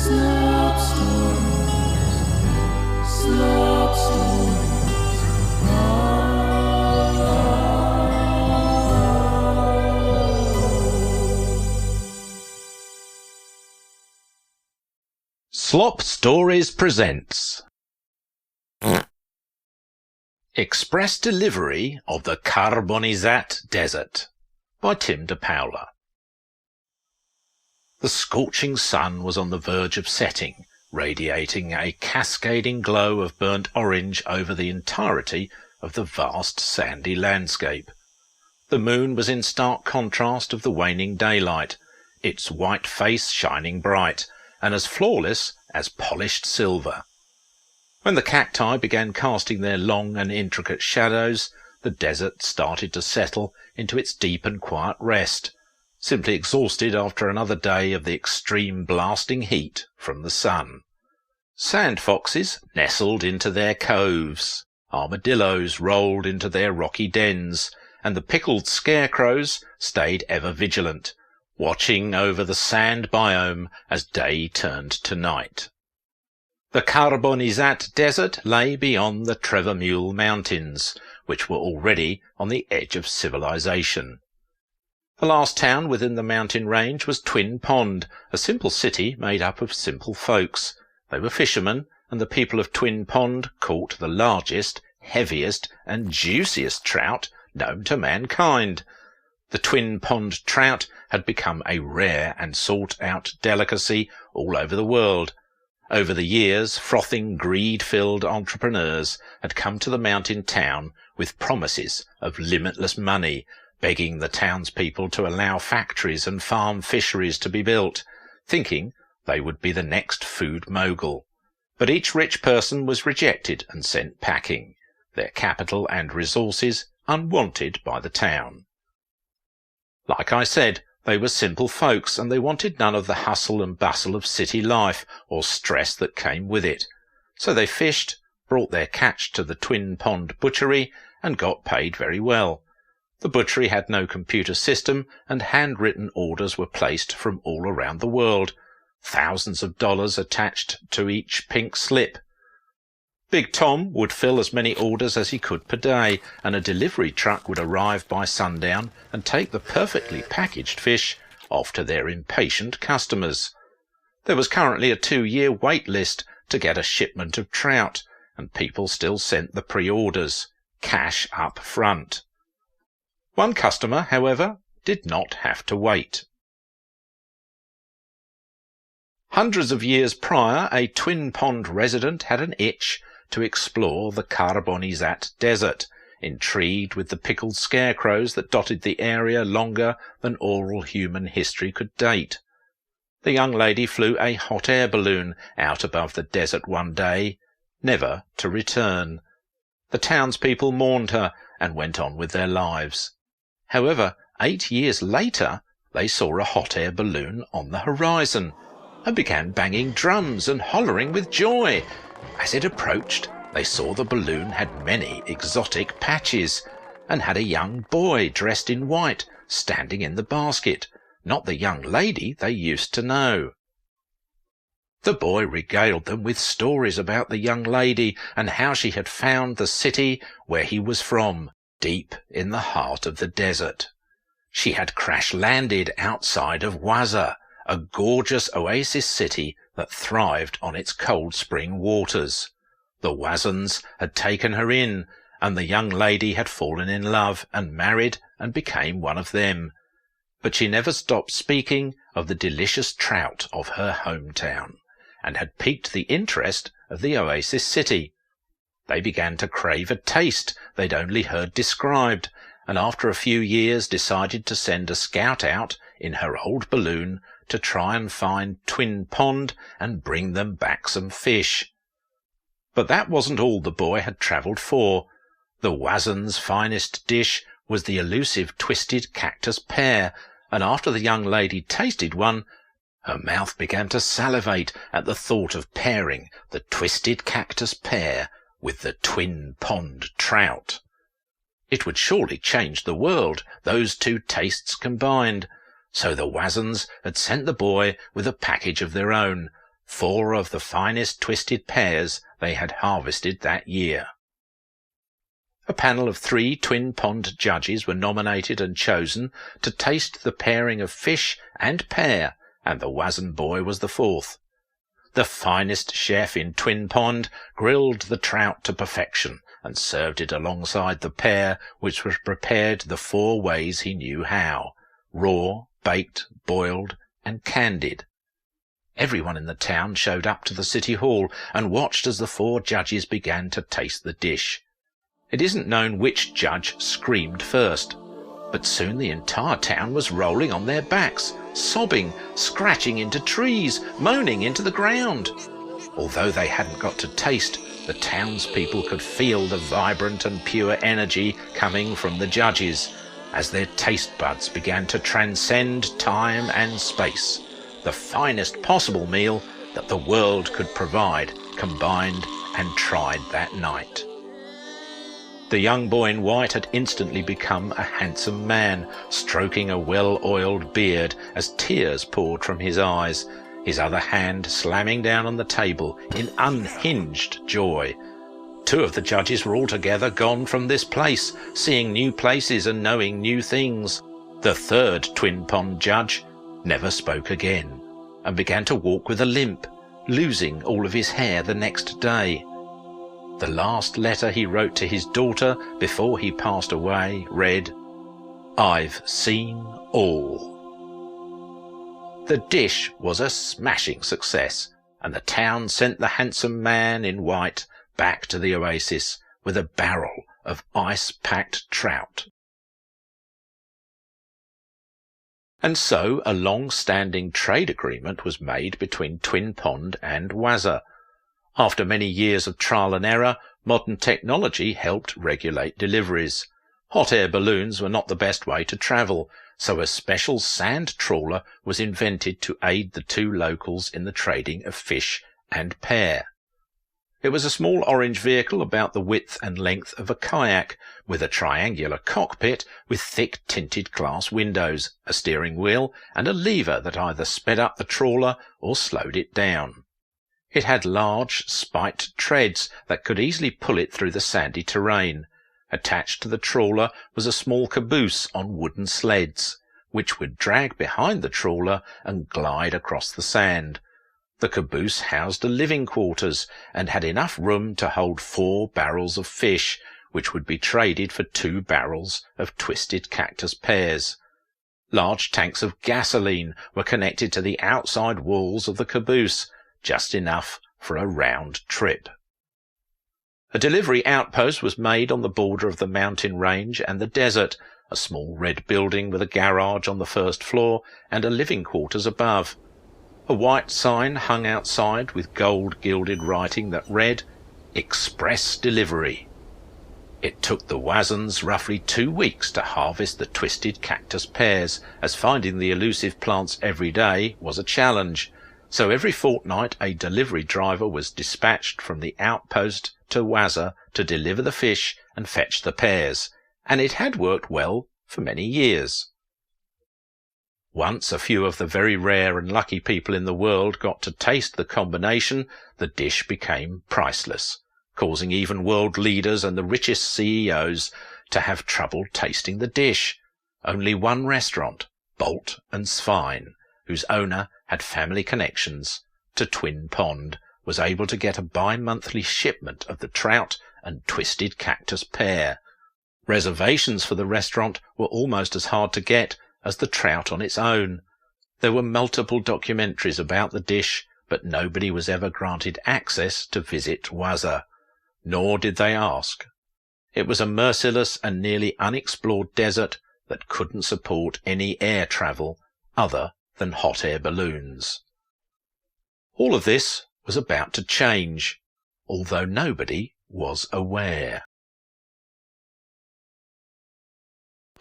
Slop stories. Slop stories. Slop Stories presents Express Delivery of the Carbonizat Desert by Tim DePaola. The scorching sun was on the verge of setting, radiating a cascading glow of burnt orange over the entirety of the vast sandy landscape. The moon was in stark contrast of the waning daylight, its white face shining bright, and as flawless as polished silver. When the cacti began casting their long and intricate shadows, the desert started to settle into its deep and quiet rest, simply exhausted after another day of the extreme blasting heat from the sun. Sand foxes nestled into their coves, armadillos rolled into their rocky dens, and the pickled scarecrows stayed ever vigilant, watching over the sand biome as day turned to night. The Carbonizat Desert lay beyond the Trevor Mountains, which were already on the edge of civilization. The last town within the mountain range was Twin Pond, a simple city made up of simple folks. They were fishermen, and the people of Twin Pond caught the largest, heaviest, and juiciest trout known to mankind. The Twin Pond trout had become a rare and sought-out delicacy all over the world. Over the years, frothing, greed-filled entrepreneurs had come to the mountain town with promises of limitless money, begging the townspeople to allow factories and farm fisheries to be built, thinking they would be the next food mogul. But each rich person was rejected and sent packing, their capital and resources unwanted by the town. Like I said, they were simple folks, and they wanted none of the hustle and bustle of city life or stress that came with it. So they fished, brought their catch to the Twin Pond butchery, and got paid very well. The butchery had no computer system, and handwritten orders were placed from all around the world, thousands of dollars attached to each pink slip. Big Tom would fill as many orders as he could per day, and a delivery truck would arrive by sundown and take the perfectly packaged fish off to their impatient customers. There was currently a 2-year wait list to get a shipment of trout, and people still sent the pre-orders, cash up front. One customer, however, did not have to wait. Hundreds of years prior, a Twin Pond resident had an itch to explore the Carbonizat Desert, intrigued with the pickled scarecrows that dotted the area longer than oral human history could date. The young lady flew a hot air balloon out above the desert one day, never to return. The townspeople mourned her and went on with their lives. However, 8 years later, they saw a hot air balloon on the horizon, and began banging drums and hollering with joy. As it approached, they saw the balloon had many exotic patches, and had a young boy dressed in white standing in the basket, not the young lady they used to know. The boy regaled them with stories about the young lady and how she had found the city where he was from, deep in the heart of the desert. She had crash-landed outside of Waza, a gorgeous oasis city that thrived on its cold spring waters. The Wazans had taken her in, and the young lady had fallen in love and married and became one of them. But she never stopped speaking of the delicious trout of her hometown, and had piqued the interest of the oasis city. They began to crave a taste they'd only heard described, and after a few years decided to send a scout out in her old balloon to try and find Twin Pond and bring them back some fish. But that wasn't all the boy had travelled for. The Wazan's finest dish was the elusive twisted cactus pear, and after the young lady tasted one, her mouth began to salivate at the thought of pairing the twisted cactus pear with the Twin Pond trout. It would surely change the world, those two tastes combined. So the Wazans had sent the boy with a package of their own, 4 of the finest twisted pears they had harvested that year. A panel of 3 Twin Pond judges were nominated and chosen to taste the pairing of fish and pear, and the Wazen boy was the 4th. The finest chef in Twin Pond grilled the trout to perfection and served it alongside the pear, which was prepared the 4 ways he knew how: raw, baked, boiled, and candied. Everyone in the town showed up to the city hall and watched as the 4 judges began to taste the dish. It isn't known which judge screamed first, but soon the entire town was rolling on their backs, sobbing, scratching into trees, moaning into the ground. Although they hadn't got to taste, the townspeople could feel the vibrant and pure energy coming from the judges, as their taste buds began to transcend time and space. The finest possible meal that the world could provide, combined and tried that night. The young boy in white had instantly become a handsome man, stroking a well-oiled beard as tears poured from his eyes, his other hand slamming down on the table in unhinged joy. 2 of the judges were altogether gone from this place, seeing new places and knowing new things. The 3rd Twin Pond judge never spoke again, and began to walk with a limp, losing all of his hair the next day. The last letter he wrote to his daughter before he passed away read, "I've seen all." The dish was a smashing success, and the town sent the handsome man in white back to the oasis with a barrel of ice-packed trout. And so a long-standing trade agreement was made between Twin Pond and Wazen. After many years of trial and error, modern technology helped regulate deliveries. Hot air balloons were not the best way to travel, so a special sand trawler was invented to aid the 2 locals in the trading of fish and pear. It was a small orange vehicle about the width and length of a kayak, with a triangular cockpit with thick tinted glass windows, a steering wheel, and a lever that either sped up the trawler or slowed it down. It had large, spiked treads that could easily pull it through the sandy terrain. Attached to the trawler was a small caboose on wooden sleds, which would drag behind the trawler and glide across the sand. The caboose housed a living quarters and had enough room to hold 4 barrels of fish, which would be traded for 2 barrels of twisted cactus pears. Large tanks of gasoline were connected to the outside walls of the caboose, just enough for a round trip. A delivery outpost was made on the border of the mountain range and the desert, a small red building with a garage on the 1st floor and a living quarters above. A white sign hung outside with gold-gilded writing that read, "Express Delivery." It took the Wazens roughly 2 weeks to harvest the twisted cactus pears, as finding the elusive plants every day was a challenge. So every fortnight a delivery driver was dispatched from the outpost to Wazen to deliver the fish and fetch the pears, and it had worked well for many years. Once a few of the very rare and lucky people in the world got to taste the combination, the dish became priceless, causing even world leaders and the richest CEOs to have trouble tasting the dish. Only one restaurant, Bolt and Svine, whose owner had family connections to Twin Pond, was able to get a bi-monthly shipment of the trout and twisted cactus pear. Reservations for the restaurant were almost as hard to get as the trout on its own. There were multiple documentaries about the dish, but nobody was ever granted access to visit Wazen, nor did they ask. It was a merciless and nearly unexplored desert that couldn't support any air travel other than hot air balloons. All of this was about to change, although nobody was aware.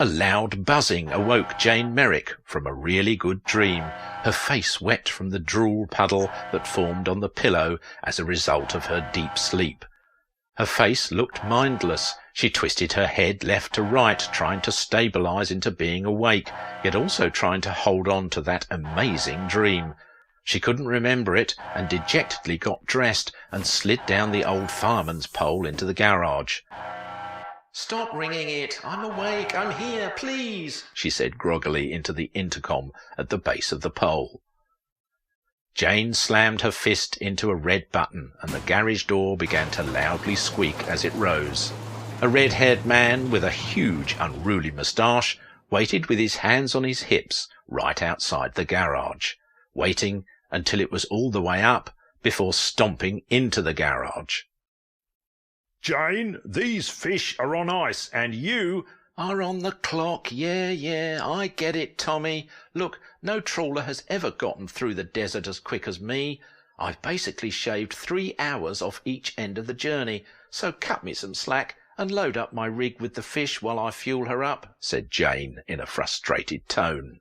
A loud buzzing awoke Jane Merrick from a really good dream, her face wet from the drool puddle that formed on the pillow as a result of her deep sleep. Her face looked mindless. She twisted her head left to right, trying to stabilize into being awake, yet also trying to hold on to that amazing dream. She couldn't remember it, and dejectedly got dressed and slid down the old fireman's pole into the garage. "Stop ringing it! I'm awake! I'm here, please!" she said groggily into the intercom at the base of the pole. Jane slammed her fist into a red button, and the garage door began to loudly squeak as it rose. A red-haired man with a huge, unruly moustache waited with his hands on his hips right outside the garage, waiting until it was all the way up before stomping into the garage. "Jane, these fish are on ice, and you "Are on the clock, yeah, I get it, Tommy. Look, no trawler has ever gotten through the desert as quick as me. I've basically shaved 3 hours off each end of the journey, so cut me some slack and load up my rig with the fish while I fuel her up," said Jane in a frustrated tone.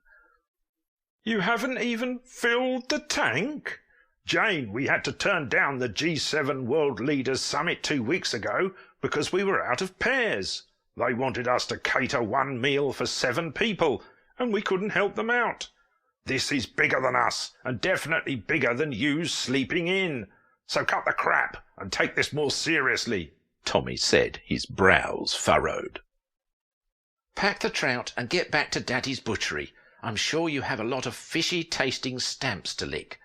You haven't even filled the tank? Jane, we had to turn down the G7 World Leaders Summit 2 weeks ago because we were out of pears. They wanted us to cater 1 meal for 7 people, and we couldn't help them out. This is bigger than us, and definitely bigger than you sleeping in. So cut the crap and take this more seriously, Tommy said, his brows furrowed. "Pack the trout and get back to Daddy's butchery. I'm sure you have a lot of fishy-tasting stamps to lick.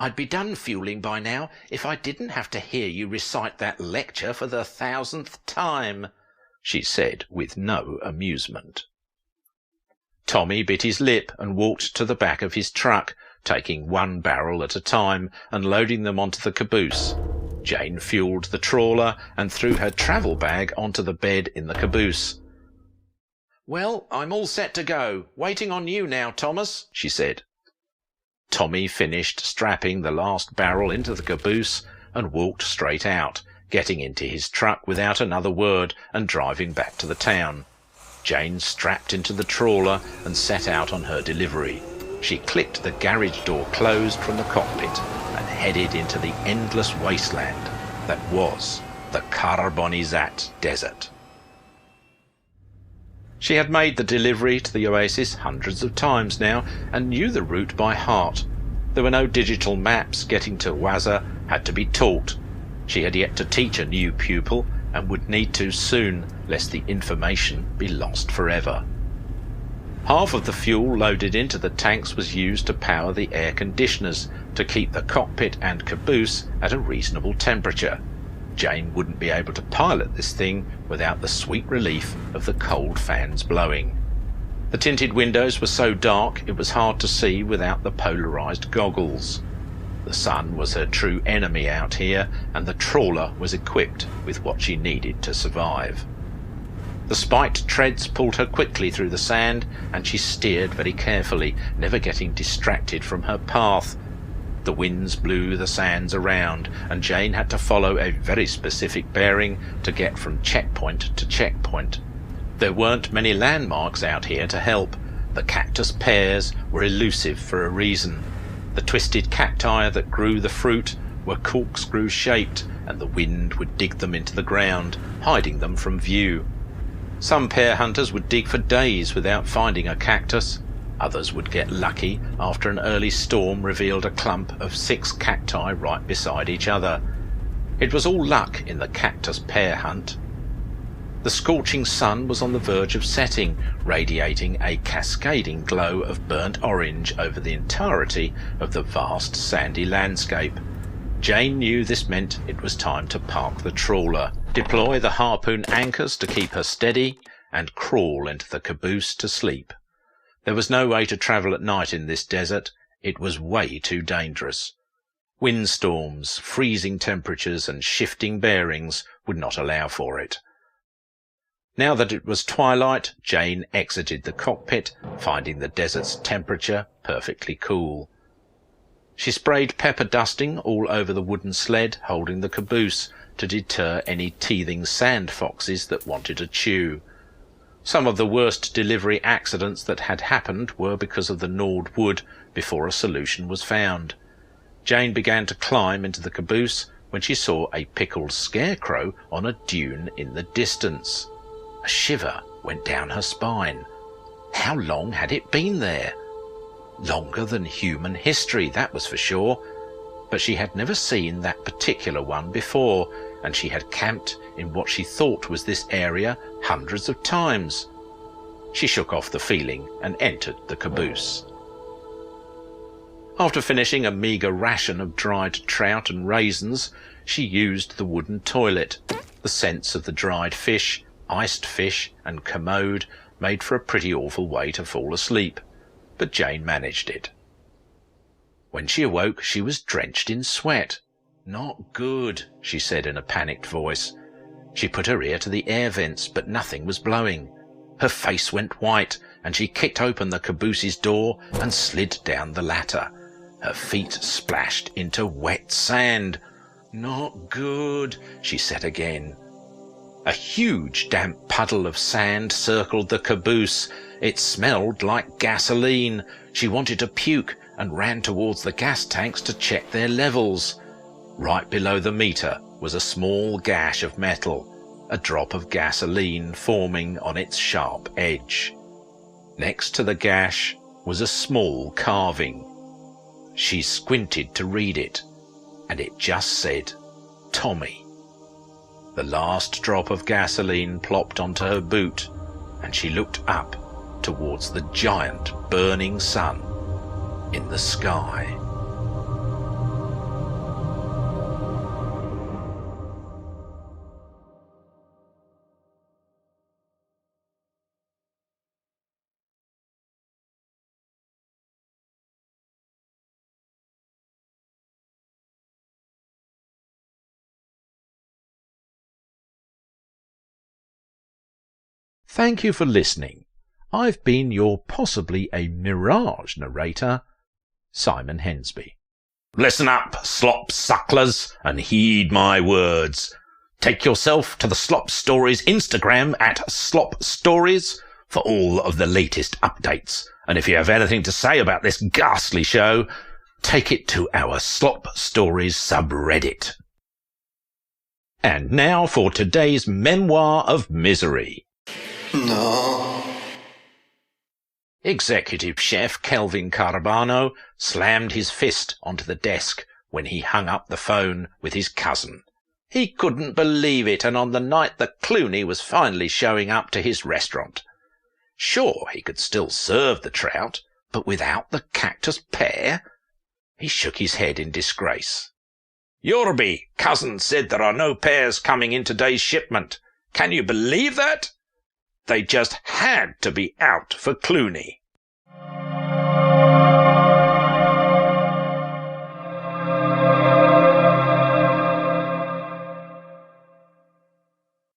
I'd be done fueling by now if I didn't have to hear you recite that lecture for the 1000th time," she said with no amusement. Tommy bit his lip and walked to the back of his truck, taking 1 barrel at a time and loading them onto the caboose. Jane fueled the trawler and threw her travel bag onto the bed in the caboose. "Well, I'm all set to go. Waiting on you now, Thomas," she said. Tommy finished strapping the last barrel into the caboose and walked straight out, getting into his truck without another word and driving back to the town. Jane strapped into the trawler and set out on her delivery. She clicked the garage door closed from the cockpit and headed into the endless wasteland that was the Carbonizat desert. She had made the delivery to the oasis hundreds of times now and knew the route by heart. There were no digital maps. Getting to Haase had to be taught. She had yet to teach a new pupil and would need to soon, lest the information be lost forever. Half of the fuel loaded into the tanks was used to power the air conditioners to keep the cockpit and caboose at a reasonable temperature. Jane wouldn't be able to pilot this thing without the sweet relief of the cold fans blowing. The tinted windows were so dark it was hard to see without the polarized goggles. The sun was her true enemy out here, and the trawler was equipped with what she needed to survive. The spiked treads pulled her quickly through the sand, and she steered very carefully, never getting distracted from her path. The winds blew the sands around, and Jane had to follow a very specific bearing to get from checkpoint to checkpoint. There weren't many landmarks out here to help. The cactus pears were elusive for a reason. The twisted cacti that grew the fruit were corkscrew-shaped, and the wind would dig them into the ground, hiding them from view. Some pear hunters would dig for days without finding a cactus. Others would get lucky after an early storm revealed a clump of 6 cacti right beside each other. It was all luck in the cactus pear hunt. The scorching sun was on the verge of setting, radiating a cascading glow of burnt orange over the entirety of the vast sandy landscape. Jane knew this meant it was time to park the trawler, deploy the harpoon anchors to keep her steady, and crawl into the caboose to sleep. There was no way to travel at night in this desert. It was way too dangerous. Windstorms, freezing temperatures, and shifting bearings would not allow for it. Now that it was twilight, Jane exited the cockpit, finding the desert's temperature perfectly cool. She sprayed pepper dusting all over the wooden sled holding the caboose to deter any teething sand foxes that wanted to chew. Some of the worst delivery accidents that had happened were because of the gnawed wood before a solution was found. Jane began to climb into the caboose when she saw a pickled scarecrow on a dune in the distance. A shiver went down her spine. How long had it been there? Longer than human history, that was for sure. But she had never seen that particular one before, and she had camped in what she thought was this area hundreds of times. She shook off the feeling and entered the caboose. After finishing a meagre ration of dried trout and raisins, she used the wooden toilet. The scents of the dried fish, iced fish and commode made for a pretty awful way to fall asleep, but Jane managed it. When she awoke, she was drenched in sweat. "Not good," she said in a panicked voice. She put her ear to the air vents, but nothing was blowing. Her face went white, and she kicked open the caboose's door and slid down the ladder. Her feet splashed into wet sand. "Not good," she said again. A huge damp puddle of sand circled the caboose. It smelled like gasoline. She wanted to puke and ran towards the gas tanks to check their levels. Right below the meter was a small gash of metal, a drop of gasoline forming on its sharp edge. Next to the gash was a small carving. She squinted to read it, and it just said, "Tommy." The last drop of gasoline plopped onto her boot, and she looked up towards the giant burning sun in the sky. Thank you for listening. I've been your possibly a mirage narrator, Simon Hensby. Listen up, slop sucklers, and heed my words. Take yourself to the Slop Stories Instagram at Slop Stories for all of the latest updates. And if you have anything to say about this ghastly show, take it to our Slop Stories subreddit. And now for today's memoir of misery. No. Executive Chef Kelvin Carbano slammed his fist onto the desk when he hung up the phone with his cousin. He couldn't believe it, and on the night that Clooney was finally showing up to his restaurant. Sure, he could still serve the trout, but without the cactus pear? He shook his head in disgrace. "Yorby, cousin said there are no pears coming in today's shipment. Can you believe that? They just had to be out for Clooney."